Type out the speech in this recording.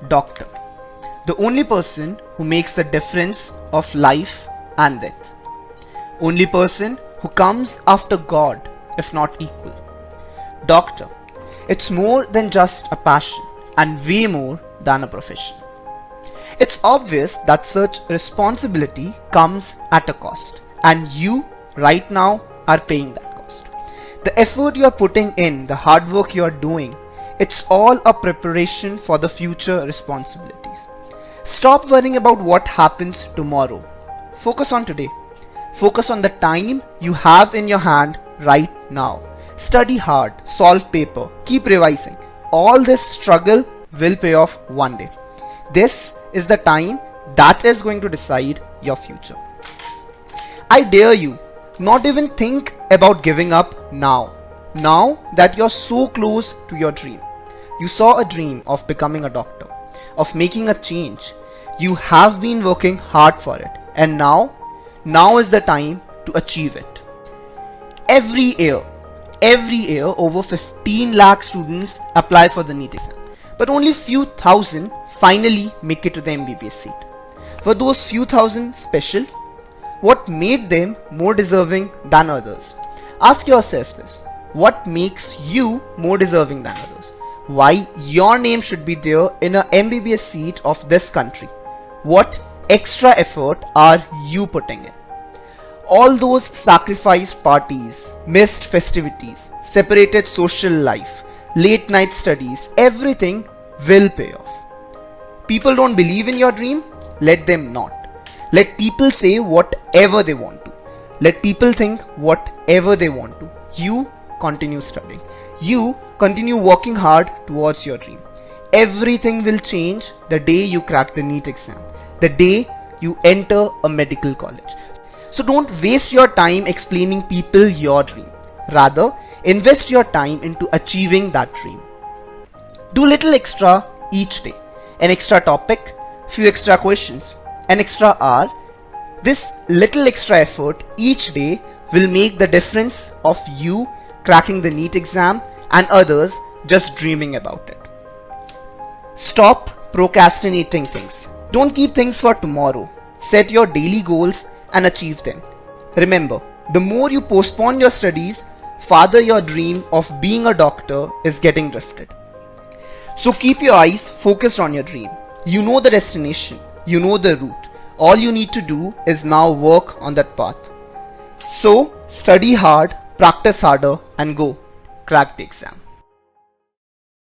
Doctor, the only person who makes the difference of life and death. Only person who comes after God, if not equal. Doctor, it's more than just a passion and way more than a profession. It's obvious that such responsibility comes at a cost, and you right now are paying that cost. The effort you are putting in, the hard work you are doing, it's all a preparation for the future responsibilities. Stop worrying about what happens tomorrow. Focus on today. Focus on the time you have in your hand right now. Study hard, solve paper, keep revising. All this struggle will pay off one day. This is the time that is going to decide your future. I dare you, not even think about giving up now. Now that you're so close to your dream. You saw a dream of becoming a doctor, of making a change. You have been working hard for it, and now is the time to achieve it. Every year over 15 lakh students apply for the NEET exam, but only few thousand finally make it to the MBBS seat. Were those few thousand special? What made them more deserving than others? Ask yourself this. What makes you more deserving than others? Why your name should be there in a MBBS seat of this country? What extra effort are you putting in? All those sacrificed parties, missed festivities, separated social life, late night studies, everything will pay off. People don't believe in your dream? Let them not. Let people say whatever they want to. Let people think whatever they want to. You continue studying. You continue working hard towards your dream. Everything will change the day you crack the NEET exam, the day you enter a medical college. So don't waste your time explaining people your dream. Rather, invest your time into achieving that dream. Do little extra each day. An extra topic, few extra questions, an extra hour. This little extra effort each day will make the difference of you cracking the NEET exam and others just dreaming about it. Stop procrastinating things. Don't keep things for tomorrow. Set your daily goals and achieve them. Remember, the more you postpone your studies, farther your dream of being a doctor is getting drifted. So keep your eyes focused on your dream. You know the destination. You know the route. All you need to do is now work on that path. So study hard, practice harder, and go crack the exam.